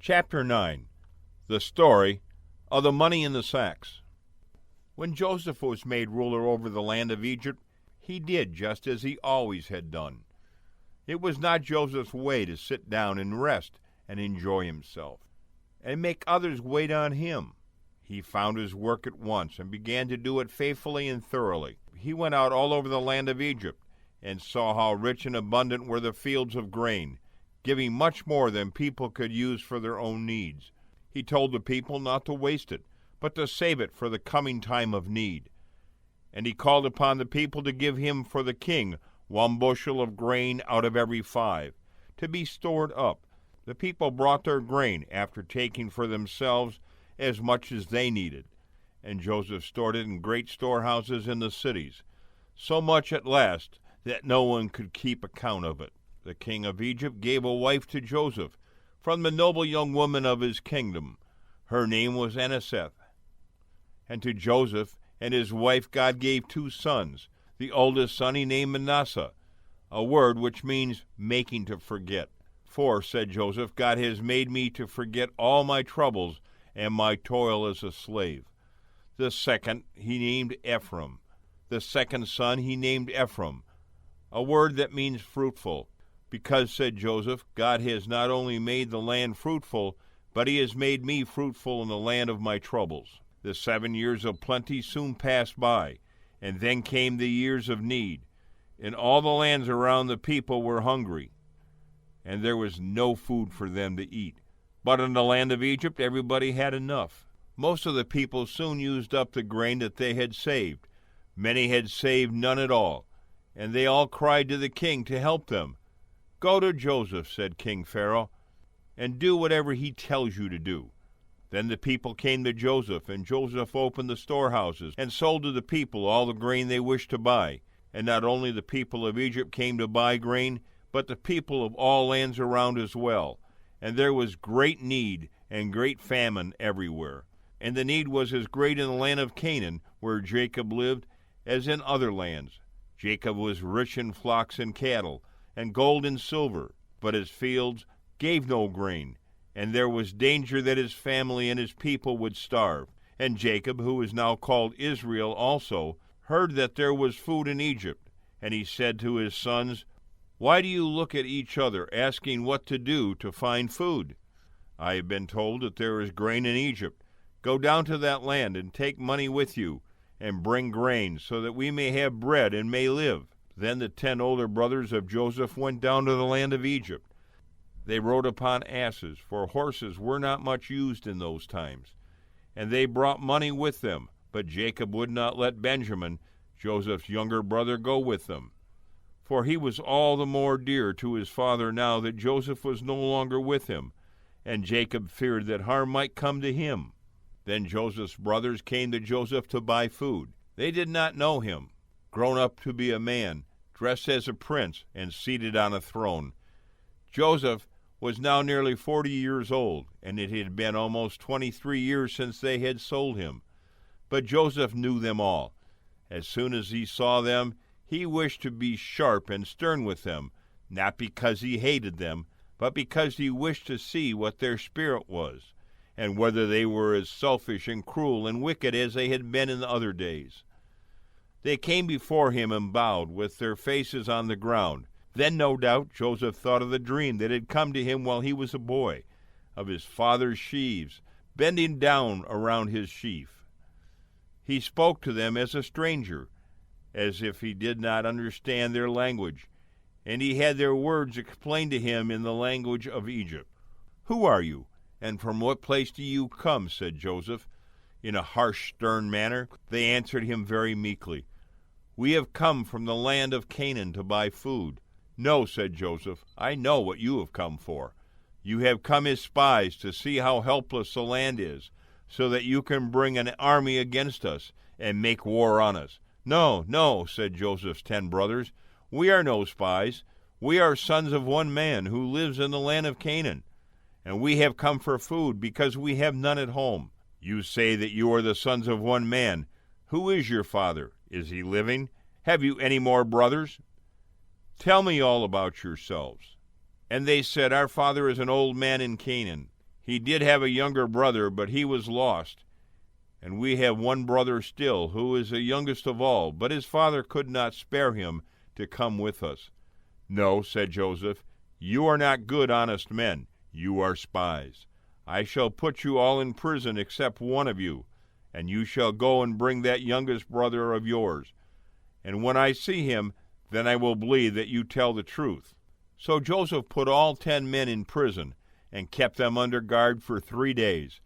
Chapter 9. The Story of the Money in the Sacks. When Joseph was made ruler over the land of Egypt, he did just as he always had done. It was not Joseph's way to sit down and rest and enjoy himself, and make others wait on him. He found his work at once and began to do it faithfully and thoroughly. He went out all over the land of Egypt and saw how rich and abundant were the fields of grain, giving much more than people could use for their own needs. He told the people not to waste it, but to save it for the coming time of need. And he called upon the people to give him for the king 1 bushel of grain out of every 5, to be stored up. The people brought their grain after taking for themselves as much as they needed, and Joseph stored it in great storehouses in the cities, so much at last that no one could keep account of it. The king of Egypt gave a wife to Joseph from the noble young woman of his kingdom. Her name was Aniseth. And to Joseph and his wife God gave 2 sons. The oldest son he named Manasseh, a word which means making to forget. For, said Joseph, God has made me to forget all my troubles and my toil as a slave. The second he named Ephraim. The second son he named Ephraim, a word that means fruitful. Because, said Joseph, God has not only made the land fruitful, but he has made me fruitful in the land of my troubles. The 7 years of plenty soon passed by, and then came the years of need. In all the lands around the people were hungry, and there was no food for them to eat. But in the land of Egypt everybody had enough. Most of the people soon used up the grain that they had saved. Many had saved none at all, and they all cried to the king to help them. Go to Joseph, said King Pharaoh, and do whatever he tells you to do. Then the people came to Joseph, and Joseph opened the storehouses and sold to the people all the grain they wished to buy. And not only the people of Egypt came to buy grain, but the people of all lands around as well. And there was great need and great famine everywhere. And the need was as great in the land of Canaan, where Jacob lived, as in other lands. Jacob was rich in flocks and cattle, and gold and silver, but his fields gave no grain, and there was danger that his family and his people would starve. And Jacob, who is now called Israel also, heard that there was food in Egypt, and he said to his sons, Why do you look at each other, asking what to do to find food? I have been told that there is grain in Egypt. Go down to that land and take money with you, and bring grain, so that we may have bread and may live. Then the 10 older brothers of Joseph went down to the land of Egypt. They rode upon asses, for horses were not much used in those times. And they brought money with them, but Jacob would not let Benjamin, Joseph's younger brother, go with them. For he was all the more dear to his father now that Joseph was no longer with him, and Jacob feared that harm might come to him. Then Joseph's brothers came to Joseph to buy food. They did not know him, grown up to be a man, dressed as a prince, and seated on a throne. Joseph was now nearly 40 years old, and it had been almost 23 years since they had sold him. But Joseph knew them all. As soon as he saw them, he wished to be sharp and stern with them, not because he hated them, but because he wished to see what their spirit was, and whether they were as selfish and cruel and wicked as they had been in other days. They came before him and bowed with their faces on the ground. Then, no doubt, Joseph thought of the dream that had come to him while he was a boy, of his father's sheaves, bending down around his sheaf. He spoke to them as a stranger, as if he did not understand their language, and he had their words explained to him in the language of Egypt. Who are you, and from what place do you come? Said Joseph, in a harsh, stern manner. They answered him very meekly, We have come from the land of Canaan to buy food. No, said Joseph, I know what you have come for. You have come as spies to see how helpless the land is, so that you can bring an army against us and make war on us. No, no, said Joseph's 10 brothers, we are no spies. We are sons of one man who lives in the land of Canaan, and we have come for food because we have none at home. You say that you are the sons of one man. Who is your father? Is he living? Have you any more brothers? Tell me all about yourselves. And they said, Our father is an old man in Canaan. He did have a younger brother, but he was lost. And we have one brother still, who is the youngest of all, but his father could not spare him to come with us." "No," said Joseph, "you are not good, honest men. You are spies. I shall put you all in prison except one of you, and you shall go and bring that youngest brother of yours. And when I see him, then I will believe that you tell the truth." So Joseph put all 10 men in prison, and kept them under guard for 3 days.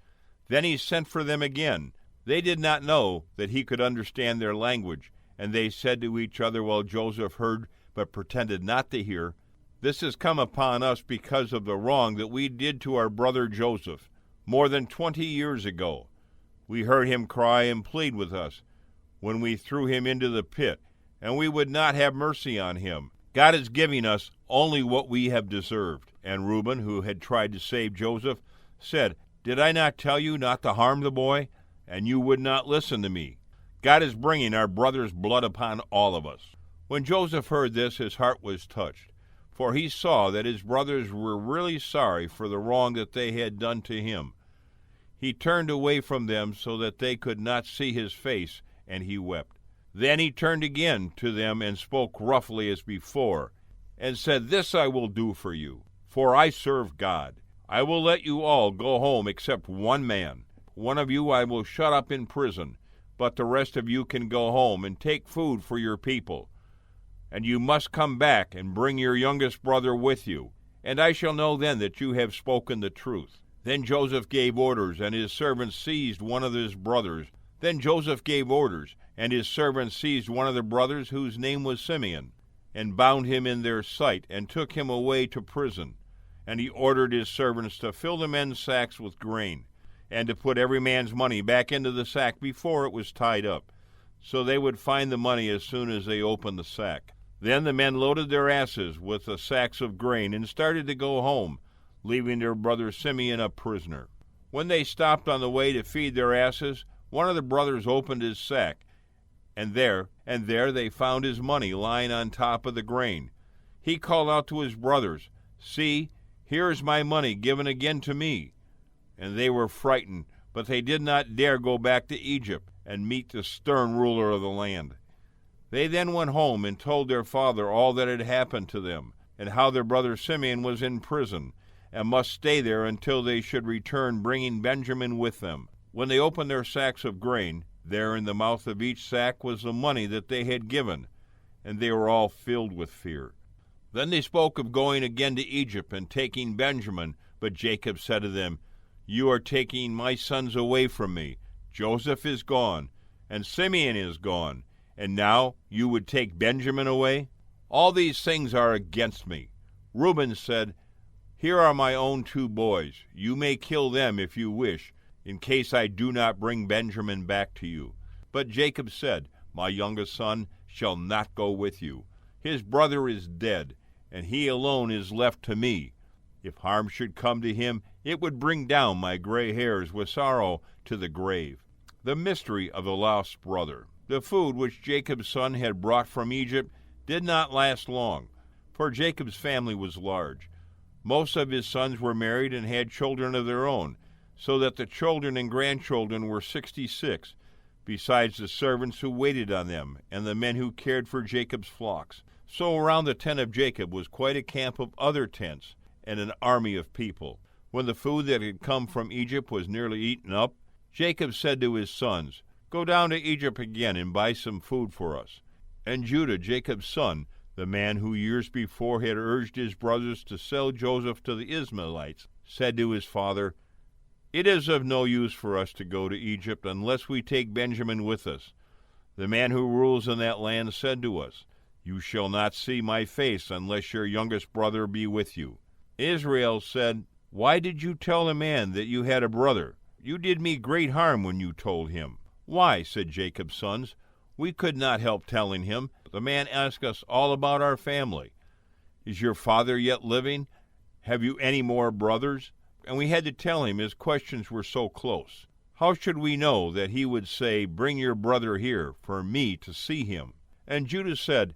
Then he sent for them again. They did not know that he could understand their language, and they said to each other while Joseph heard but pretended not to hear, "This has come upon us because of the wrong that we did to our brother Joseph more than 20 years ago. We heard him cry and plead with us when we threw him into the pit, and we would not have mercy on him. God is giving us only what we have deserved." And Reuben, who had tried to save Joseph, said, "Did I not tell you not to harm the boy? And you would not listen to me. God is bringing our brother's blood upon all of us." When Joseph heard this, his heart was touched, for he saw that his brothers were really sorry for the wrong that they had done to him. He turned away from them so that they could not see his face, and he wept. Then he turned again to them and spoke roughly as before, and said, "This I will do for you, for I serve God. I will let you all go home except one man. One of you I will shut up in prison, but the rest of you can go home and take food for your people. And you must come back and bring your youngest brother with you, and I shall know then that you have spoken the truth." Then Joseph gave orders, and his servants seized one of the brothers whose name was Simeon, and bound him in their sight, and took him away to prison. And he ordered his servants to fill the men's sacks with grain, and to put every man's money back into the sack before it was tied up, so they would find the money as soon as they opened the sack. Then the men loaded their asses with the sacks of grain and started to go home, leaving their brother Simeon a prisoner. When they stopped on the way to feed their asses, one of the brothers opened his sack, and there they found his money lying on top of the grain. He called out to his brothers, "See, here is my money given again to me." And they were frightened, but they did not dare go back to Egypt and meet the stern ruler of the land. They then went home and told their father all that had happened to them, and how their brother Simeon was in prison, and must stay there until they should return, bringing Benjamin with them. When they opened their sacks of grain, there in the mouth of each sack was the money that they had given, and they were all filled with fear. Then they spoke of going again to Egypt and taking Benjamin, but Jacob said to them, "You are taking my sons away from me. Joseph is gone, and Simeon is gone, and now you would take Benjamin away? All these things are against me." Reuben said, "Here are my own 2 boys. You may kill them if you wish, in case I do not bring Benjamin back to you." But Jacob said, "My youngest son shall not go with you. His brother is dead, and he alone is left to me. If harm should come to him, it would bring down my gray hairs with sorrow to the grave." The mystery of the lost brother. The food which Jacob's son had brought from Egypt did not last long, for Jacob's family was large. Most of his sons were married and had children of their own, so that the children and grandchildren were 66, besides the servants who waited on them, and the men who cared for Jacob's flocks. So around the tent of Jacob was quite a camp of other tents, and an army of people. When the food that had come from Egypt was nearly eaten up, Jacob said to his sons, "Go down to Egypt again and buy some food for us." And Judah, Jacob's son, the man who years before had urged his brothers to sell Joseph to the Ishmaelites, said to his father, "It is of no use for us to go to Egypt unless we take Benjamin with us. The man who rules in that land said to us, 'You shall not see my face unless your youngest brother be with you.'" Israel said, "Why did you tell the man that you had a brother? You did me great harm when you told him." "Why," said Jacob's sons, "we could not help telling him. The man asked us all about our family. 'Is your father yet living? Have you any more brothers?' And we had to tell him, his questions were so close. How should we know that he would say, 'Bring your brother here, for me to see him'?" And Judah said,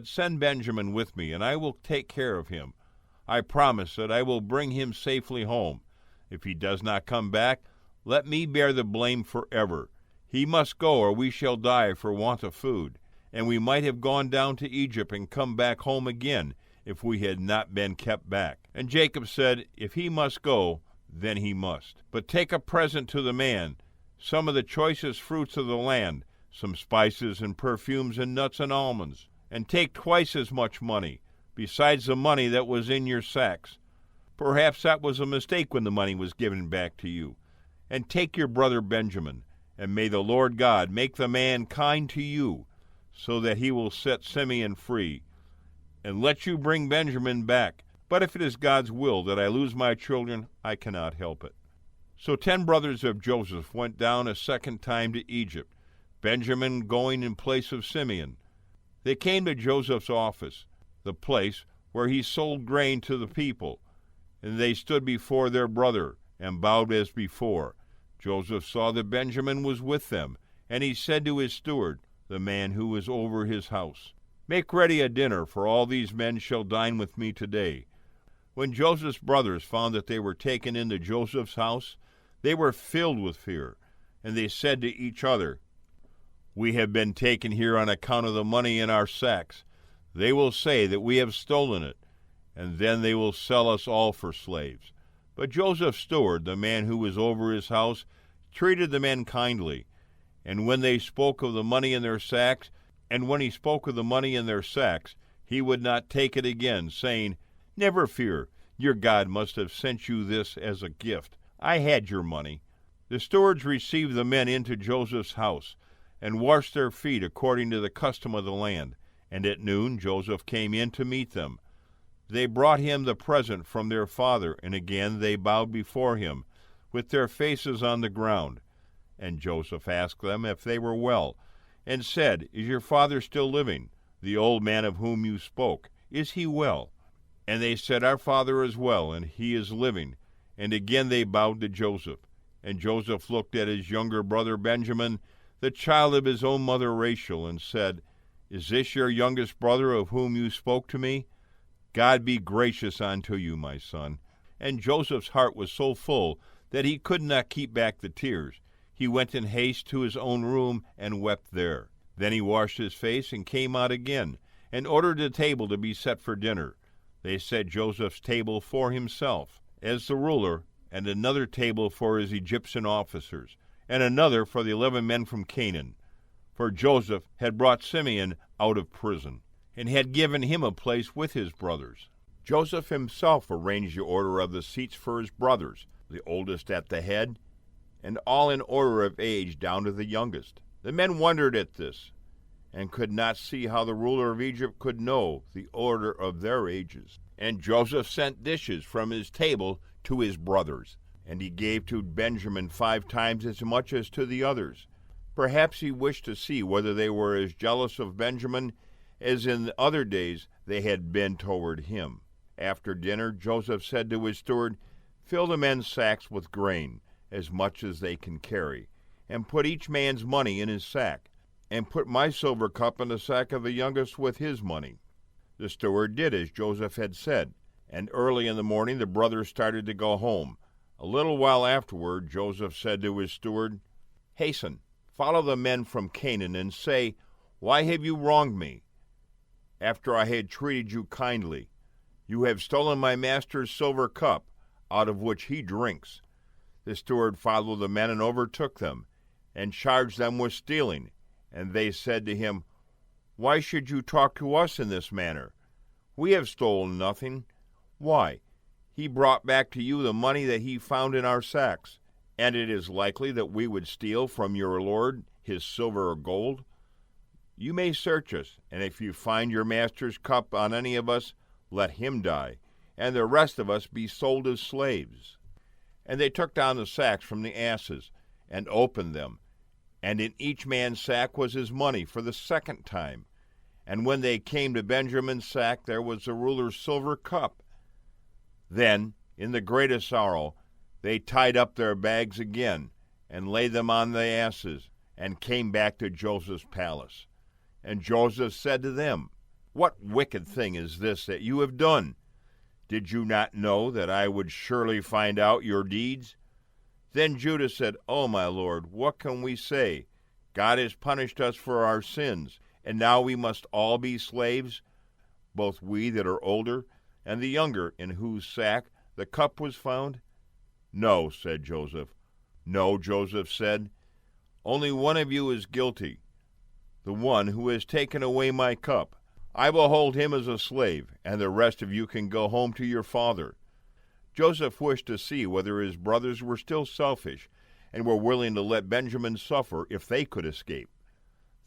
"Send Benjamin with me, and I will take care of him. I promise that I will bring him safely home. If he does not come back, let me bear the blame forever. He must go, or we shall die for want of food. And we might have gone down to Egypt and come back home again, if we had not been kept back. And Jacob said, If he must go, then he must. But take a present to the man, some of the choicest fruits of the land, some spices and perfumes and nuts and almonds. And take twice as much money, besides the money that was in your sacks. Perhaps that was a mistake when the money was given back to you. And take your brother Benjamin, and may the Lord God make the man kind to you, so that he will set Simeon free, and let you bring Benjamin back. But if it is God's will that I lose my children, I cannot help it. So 10 brothers of Joseph went down a second time to Egypt, Benjamin going in place of Simeon. They came to Joseph's office, the place where he sold grain to the people, and they stood before their brother and bowed as before. Joseph saw that Benjamin was with them, and he said to his steward, the man who was over his house, Make ready a dinner, for all these men shall dine with me today. When Joseph's brothers found that they were taken into Joseph's house, they were filled with fear, and they said to each other, We have been taken here on account of the money in our sacks. They will say that we have stolen it, and then they will sell us all for slaves. But Joseph's steward, the man who was over his house, treated the men kindly. And when they spoke of the money in their sacks, he would not take it again, saying, Never fear, your God must have sent you this as a gift. I had your money. The stewards received the men into Joseph's house, and washed their feet according to the custom of the land. And at noon Joseph came in to meet them. They brought him the present from their father, and again they bowed before him, with their faces on the ground. And Joseph asked them if they were well, and said, Is your father still living, the old man of whom you spoke? Is he well? And they said, Our father is well, and he is living. And again they bowed to Joseph. And Joseph looked at his younger brother Benjamin, the child of his own mother Rachel, and said, Is this your youngest brother of whom you spoke to me? God be gracious unto you, my son. And Joseph's heart was so full that he could not keep back the tears. He went in haste to his own room and wept there. Then he washed his face and came out again, and ordered a table to be set for dinner. They set Joseph's table for himself, as the ruler, and another table for his Egyptian officers, and another for the 11 men from Canaan. For Joseph had brought Simeon out of prison, and had given him a place with his brothers. Joseph himself arranged the order of the seats for his brothers, the oldest at the head, and all in order of age down to the youngest. The men wondered at this, and could not see how the ruler of Egypt could know the order of their ages. And Joseph sent dishes from his table to his brothers, and he gave to Benjamin 5 times as much as to the others. Perhaps he wished to see whether they were as jealous of Benjamin as in the other days they had been toward him. After dinner, Joseph said to his steward, Fill the men's sacks with grain, as much as they can carry, and put each man's money in his sack, and put my silver cup in the sack of the youngest with his money. The steward did as Joseph had said, and early in the morning the brothers started to go home. A little while afterward, Joseph said to his steward, Hasten, follow the men from Canaan, and say, Why have you wronged me? After I had treated you kindly, you have stolen my master's silver cup, out of which he drinks. The steward followed the men and overtook them, and charged them with stealing. And they said to him, Why should you talk to us in this manner? We have stolen nothing. Why? He brought back to you the money that he found in our sacks, and it is likely that we would steal from your lord his silver or gold? You may search us, and if you find your master's cup on any of us, let him die, and the rest of us be sold as slaves. And they took down the sacks from the asses, and opened them, and in each man's sack was his money for the second time. And when they came to Benjamin's sack, there was the ruler's silver cup. Then, in the greatest sorrow, they tied up their bags again, and laid them on the asses, and came back to Joseph's palace. And Joseph said to them, What wicked thing is this that you have done? Did you not know that I would surely find out your deeds?" Then Judah said, "O my lord, what can we say? God has punished us for our sins, and now we must all be slaves, both we that are older and the younger, in whose sack the cup was found?" "No," said Joseph. "No," Joseph said, "only one of you is guilty, the one who has taken away my cup. I will hold him as a slave, and the rest of you can go home to your father." Joseph wished to see whether his brothers were still selfish and were willing to let Benjamin suffer if they could escape.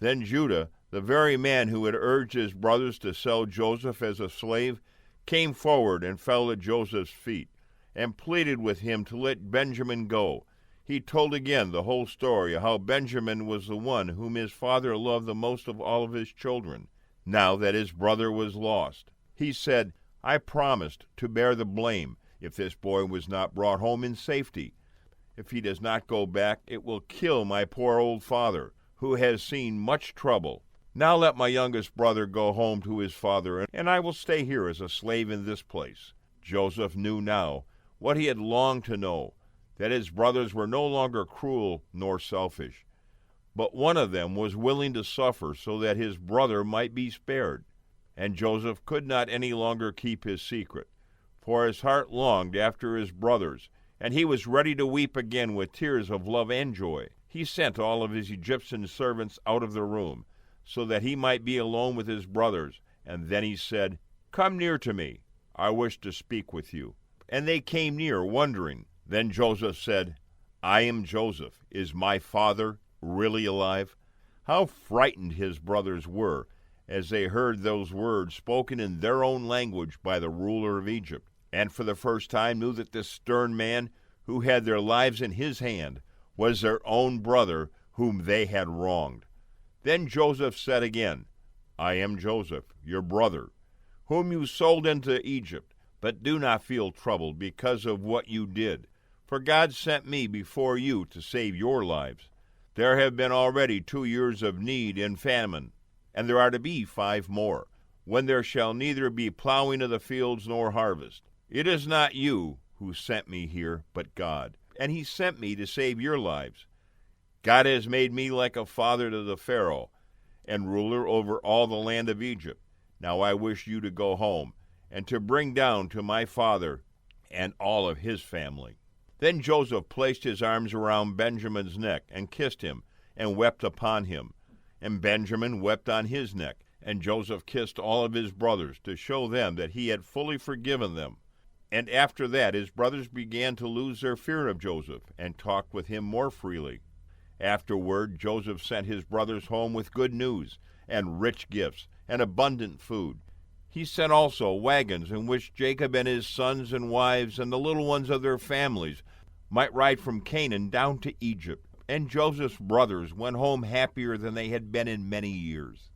Then Judah, the very man who had urged his brothers to sell Joseph as a slave, came forward and fell at Joseph's feet and pleaded with him to let Benjamin go. He told again the whole story of how Benjamin was the one whom his father loved the most of all of his children, now that his brother was lost. He said, "I promised to bear the blame if this boy was not brought home in safety. If he does not go back, it will kill my poor old father, who has seen much trouble. Now let my youngest brother go home to his father, and I will stay here as a slave in this place." Joseph knew now what he had longed to know, that his brothers were no longer cruel nor selfish, but one of them was willing to suffer so that his brother might be spared. And Joseph could not any longer keep his secret, for his heart longed after his brothers, and he was ready to weep again with tears of love and joy. He sent all of his Egyptian servants out of the room, so that he might be alone with his brothers, and then he said, "Come near to me, I wish to speak with you." And they came near, wondering. Then Joseph said, "I am Joseph. Is my father really alive?" How frightened his brothers were as they heard those words spoken in their own language by the ruler of Egypt, and for the first time knew that this stern man who had their lives in his hand was their own brother whom they had wronged. Then Joseph said again, "I am Joseph, your brother, whom you sold into Egypt. But do not feel troubled because of what you did, for God sent me before you to save your lives. There have been already 2 years of need and famine, and there are to be 5 more, when there shall neither be plowing of the fields nor harvest. It is not you who sent me here, but God, and he sent me to save your lives. God has made me like a father to the Pharaoh, and ruler over all the land of Egypt. Now I wish you to go home, and to bring down to my father and all of his family." Then Joseph placed his arms around Benjamin's neck and kissed him and wept upon him. And Benjamin wept on his neck, and Joseph kissed all of his brothers to show them that he had fully forgiven them. And after that his brothers began to lose their fear of Joseph and talked with him more freely. Afterward Joseph sent his brothers home with good news and rich gifts and abundant food. He sent also wagons in which Jacob and his sons and wives and the little ones of their families might ride from Canaan down to Egypt. And Joseph's brothers went home happier than they had been in many years.